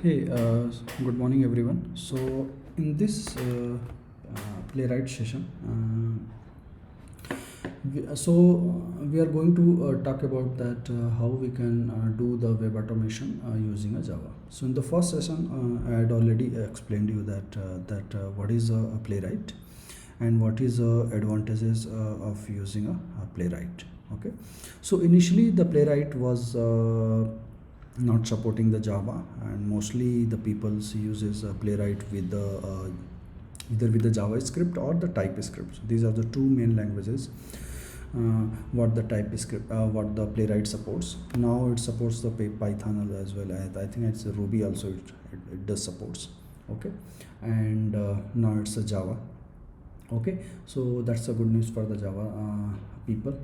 Hey, good morning everyone. So in this playwright session, we are going to talk about that how we can do the web automation using a Java. So in the first session, I had already explained you that what is a playwright and what is advantages of using a playwright. Okay, so initially the playwright was not supporting the Java, and mostly the people uses playwright with the either with the JavaScript or the TypeScript. So these are the two main languages what the TypeScript what the playwright supports. Now it supports the Python as well. I think it's Ruby also, it does supports. Okay, and now it's a Java. Okay, so that's a good news for the Java people.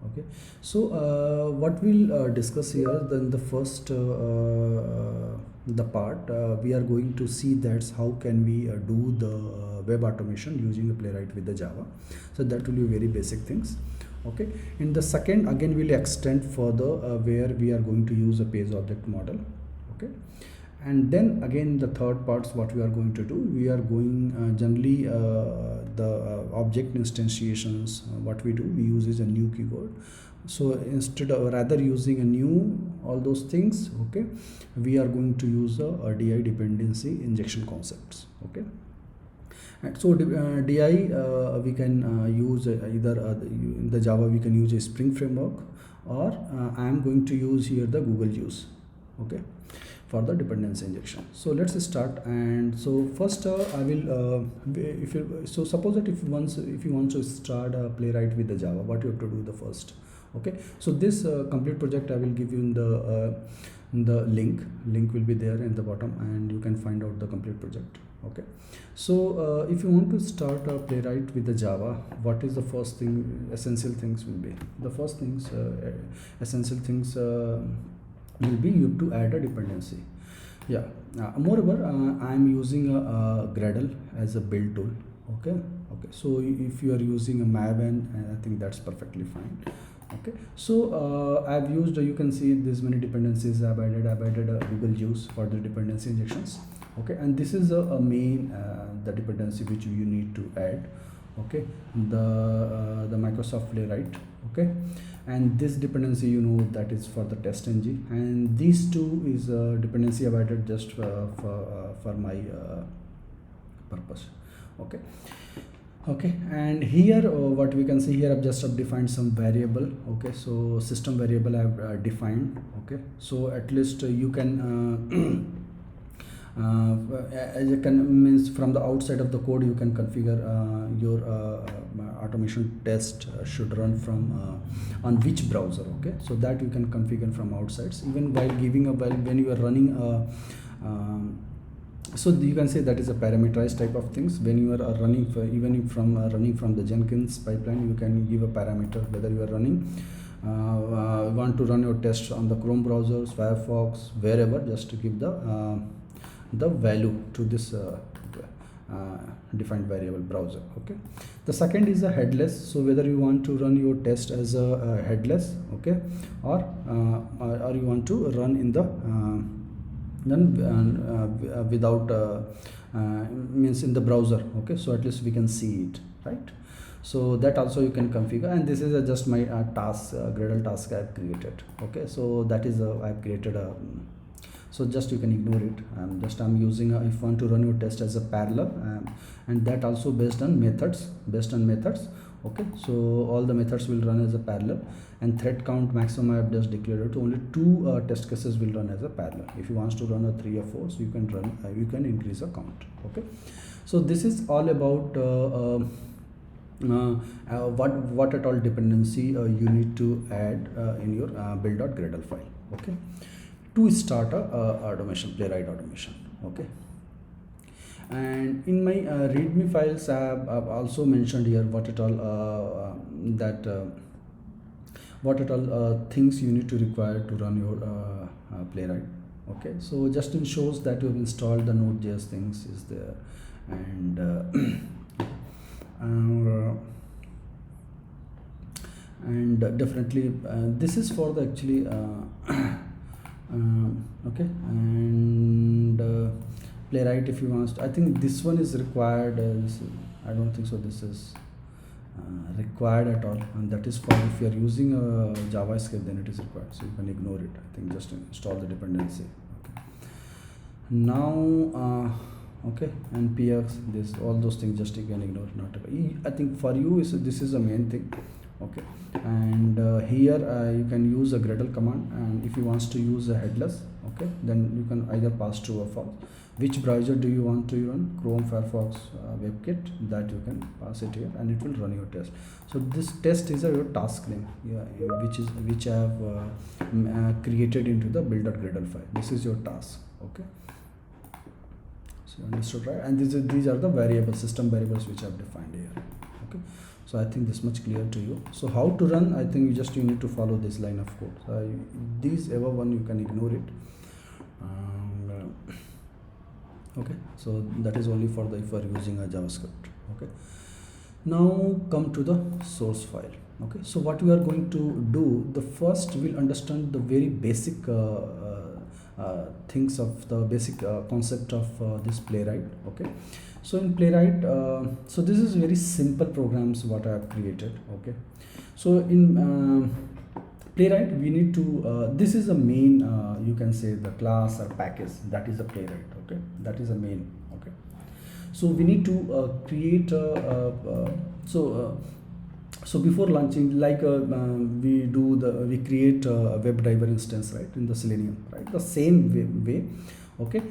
Okay, so what we'll discuss here, then the first the part we are going to see that's how can we do the web automation using a playwright with the Java. So that will be very basic things. Okay, in the second again we'll extend further where we are going to use a page object model. Okay, and then again the third parts what we are going to do, we are going generally the object instantiations, what we do, we use is a new keyword. So instead of rather using a new all those things, okay, we are going to use a DI dependency injection concepts. Okay, and so DI we can use either in the Java we can use a Spring framework, or I am going to use here the Google use. Okay, for the dependency injection. So let's start. And so first I will if you, so suppose that if you want to start a playwright with the Java, what you have to do the first. Okay, so this complete project I will give you in the link will be there in the bottom, and you can find out the complete project. Okay, so if you want to start a playwright with the Java, what is the first thing, essential things will be, the first things essential things will be you to add a dependency. Yeah, moreover I am using a Gradle as a build tool. Okay, so if you are using a Maven, I think that's perfectly fine. Okay, so I've used, you can see this many dependencies I've added Google use for the dependency injections. Okay, and this is a main the dependency which you need to add. Okay, the Microsoft Playwright. Okay, and this dependency, you know, that is for the test ng, and these two is a dependency I've added just for my purpose. Okay, and here what we can see here, I've just defined some variable. Okay, so system variable I've defined. Okay, so at least you can as you can, means from the outside of the code you can configure your automation test should run from on which browser. Okay, so that you can configure from outsides, even while giving a when you are running so you can say that is a parameterized type of things. When you are running for, even from running from the Jenkins pipeline, you can give a parameter whether you are running want to run your test on the Chrome browsers, Firefox, wherever, just to give the value to this defined variable browser. Okay, the second is a headless. So whether you want to run your test as a headless, okay, or you want to run in the without means in the browser. Okay, so at least we can see it, right? So that also you can configure, and this is just my task Gradle task I have created. Okay, so that is I have created a, so just you can ignore it. I'm using if you want to run your test as a parallel, and that also based on methods. Okay, so all the methods will run as a parallel, and thread count maximum I have just declared it. Only 2 test cases will run as a parallel. If you want to run a 3 or 4, so you can run you can increase a count. Okay, so this is all about what at all dependency you need to add in your build.gradle file. Okay, to start a automation, playwright automation. Okay, and in my readme files I've also mentioned here what at all what at all things you need to require to run your playwright. Okay, so just ensures that you have installed the node.js things is there, and definitely this is for the actually okay, and Playwright, if you want, I think this one is required. I don't think so this is required at all, and that is for if you are using JavaScript, then it is required, so you can ignore it. I think just install the dependency. Okay. Now okay, and px, this, all those things just you can ignore. Not I think for you is this is the main thing. Okay, and here you can use a Gradle command, and if you wants to use a headless, okay, then you can either pass true or false. Which browser do you want to run? Chrome, Firefox, WebKit, that you can pass it here, and it will run your test. So this test is your task name, yeah, which I have created into the build.gradle file. This is your task. Okay, so you understood, right? And these are the variables, system variables, which I have defined here. Okay, so I think this much clear to you. So how to run, I think you need to follow this line of code. So these ever one you can ignore it. Okay, so that is only for the if you are using a JavaScript. Okay, now come to the source file. Okay, so what we are going to do, the first we'll understand the very basic things of the basic concept of this Playwright. Okay, so in Playwright, so this is very simple programs what I have created. Okay, so in Playwright we need to this is a main you can say the class or package, that is a Playwright. Okay, that is a main. Okay, so we need to create so before launching, like we create a WebDriver instance, right, in the Selenium, right, the same way. Okay,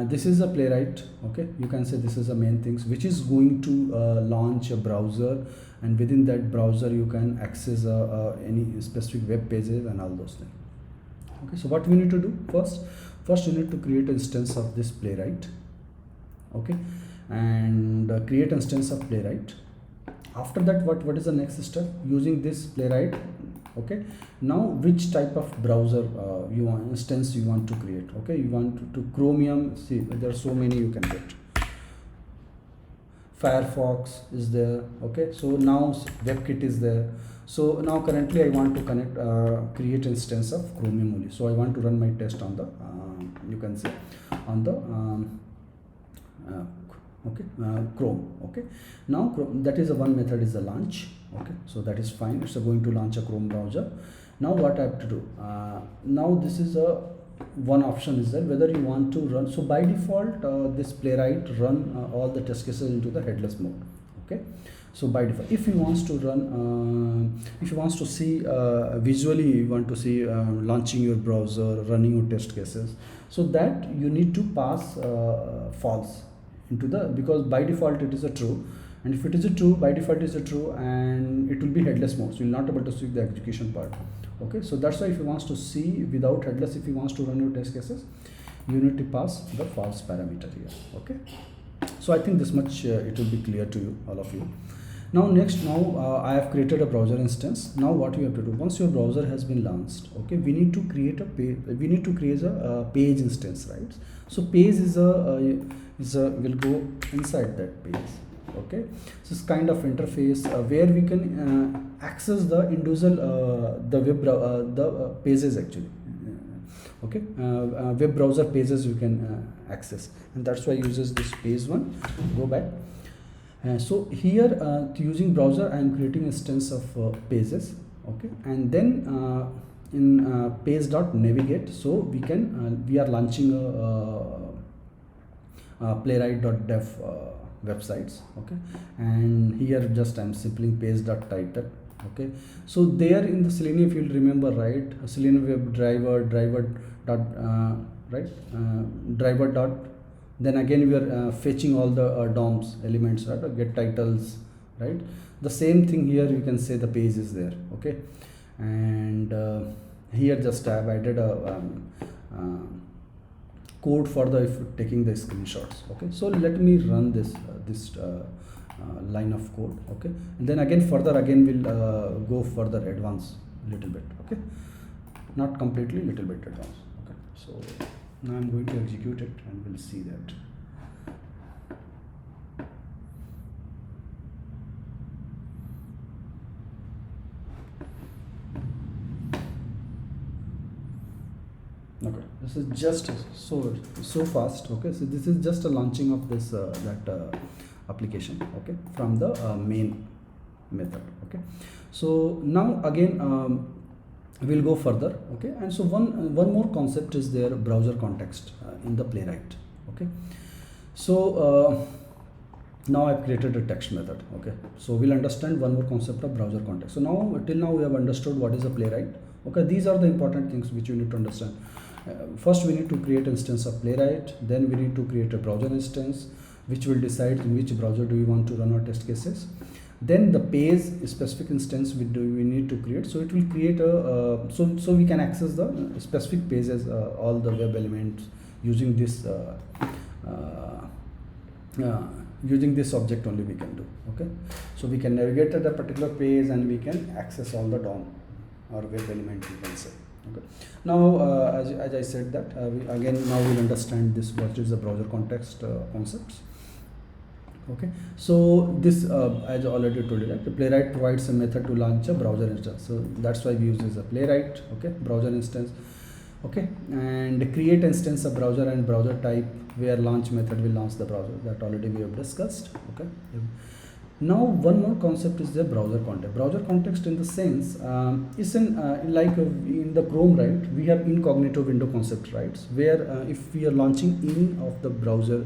this is a Playwright. Okay, you can say this is the main things which is going to launch a browser, and within that browser you can access any specific web pages and all those things. Okay, so what we need to do first you need to create an instance of this Playwright. Okay, and create instance of Playwright. After that, what is the next step? Using this Playwright. Okay, now which type of browser instance you want to create? Okay, you want to Chromium. See, there are so many you can get. Firefox is there. Okay, so now WebKit is there. So now currently I want to create instance of Chromium only. So I want to run my test on the you can say on the Chrome. Okay, now Chrome, that is a one method is the launch. Okay, so that is fine, it's going to launch a Chrome browser. Now what I have to do, now this is a one option is there whether you want to run. So by default this Playwright run all the test cases into the headless mode. Okay, so by default, if you wants to run if you wants to see visually, you want to see launching your browser, running your test cases, so that you need to pass false into the, because by default it is a true, and if it is a true, by default it is a true, and it will be headless mode, so you'll not able to see the execution part. Okay, so that's why if you wants to see without headless, if you wants to run your test cases, you need to pass the false parameter here. Okay, so I think this much it will be clear to you, all of you. Now next, I have created a browser instance. Now what you have to do, once your browser has been launched, okay, we need to create a page, page instance, right? So page is will go inside that page. Okay, so it's kind of interface where we can access the individual the web pages actually. Okay, web browser pages you can access, and that's why uses this page one. Go back. So here using browser I am creating instance of pages. Okay, and then in page.navigate, so we can we are launching a playwright.dev websites. Okay, and here just I'm simply page.title. Okay, so there in the Selenium, if you'll remember, right, Selenium web driver driver dot, then again we are fetching all the DOMs elements, right, or get titles, right. The same thing here, you can say the page is there. Okay, and here just I have added a code for the taking the screenshots. Okay, so let me run this line of code. Okay, and then again further we'll go further advanced little bit. Okay, not completely, little bit advanced. Okay, so now I'm going to execute it and we'll see that. Okay, this so just so fast. Okay, so this is just a launching of this application, okay, from the main method. Okay, so now again we'll go further. Okay, and so one more concept is there, browser context in the Playwright. Okay, so now I've created a text method. Okay, so we'll understand one more concept of browser context. So now till now we have understood what is a Playwright. Okay, these are the important things which you need to understand. First we need to create instance of Playwright, then we need to create a browser instance which will decide in which browser do we want to run our test cases. Then the page specific instance we need to create, so it will create a so we can access the specific pages, all the web elements using this using this object only we can do. Okay, so we can navigate to the particular page and we can access all the DOM or web element, you can say. Okay, now as I said that now we'll understand this, what is the browser context concepts. Okay, so this as I already told you, that the Playwright provides a method to launch a browser instance, so that's why we use this a Playwright. Okay, browser instance. Okay, and create instance of browser and browser type, where launch method will launch the browser, that already we have discussed. Okay, now one more concept is the browser context. Browser context in the sense is like in the Chrome, right, we have incognito window concept, right, where if we are launching any of the browser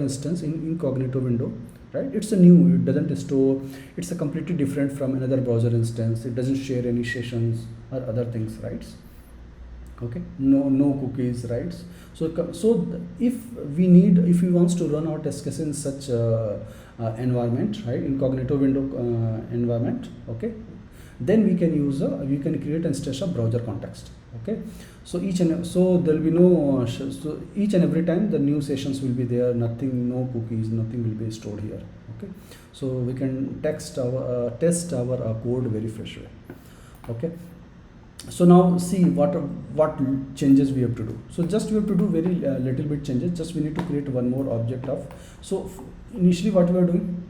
instance in incognito window, right, it's a new, it doesn't store, it's a completely different from another browser instance, it doesn't share any sessions or other things, right. Okay, no cookies, right. So if we wants to run our test cases in such environment, right, incognito window environment, okay, then we can use we can create instance of browser context. Okay, so there will be no so each and every time the new sessions will be there, no cookies, nothing will be stored here. Okay, so we can test our code very fresh way. Okay, so now see what changes we have to do. So just we have to do very little bit changes. Just we need to create one more object of, so initially what we are doing,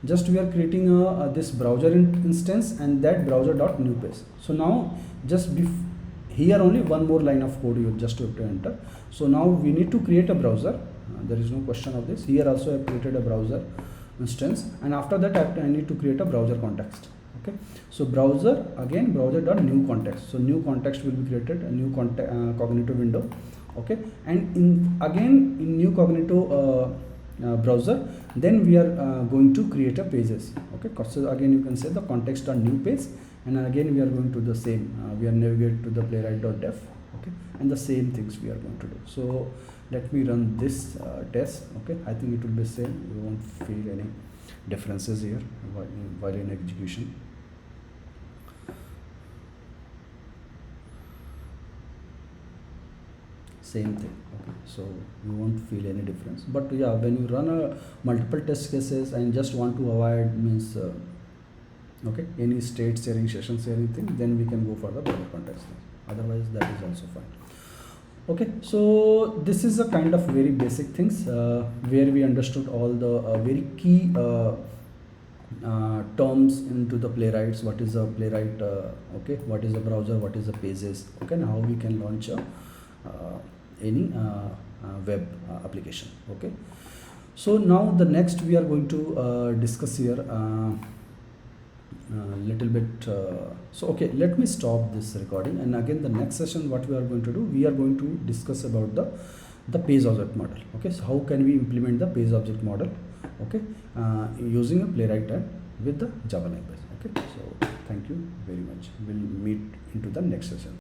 just we are creating this browser instance and that browser dot new page. So now just here only one more line of code you just have to enter. So now we need to create a browser, there is no question of this. Here also I have created a browser instance, and after that I need to create a browser context. Okay, so browser dot new context. So new context will be created, a new cognito window. Okay, and in new cognito browser, then we are going to create a pages. Okay, so again you can say the context dot new page, and again we are going to the same, we are navigate to the playwright.dev. Okay, and the same things we are going to do. So let me run this test. Okay, I think it will be same, you won't feel any differences here while in execution. Same thing. Okay, so you won't feel any difference, but yeah, when you run a multiple test cases and just want to avoid means okay, any state sharing, session sharing thing, then we can go for the browser context. Otherwise that is also fine. Okay, so this is a kind of very basic things where we understood all the very key terms into the Playwrights. What is a Playwright? Okay, what is a browser? What is the pages? Okay, and how we can launch any web application. Okay, so now the next we are going to discuss here little bit. So okay, let me stop this recording, and again the next session what we are going to do, we are going to discuss about the page object model. Okay, so how can we implement the page object model, okay, using a Playwright with the Java language. Okay, so thank you very much. We'll meet into the next session.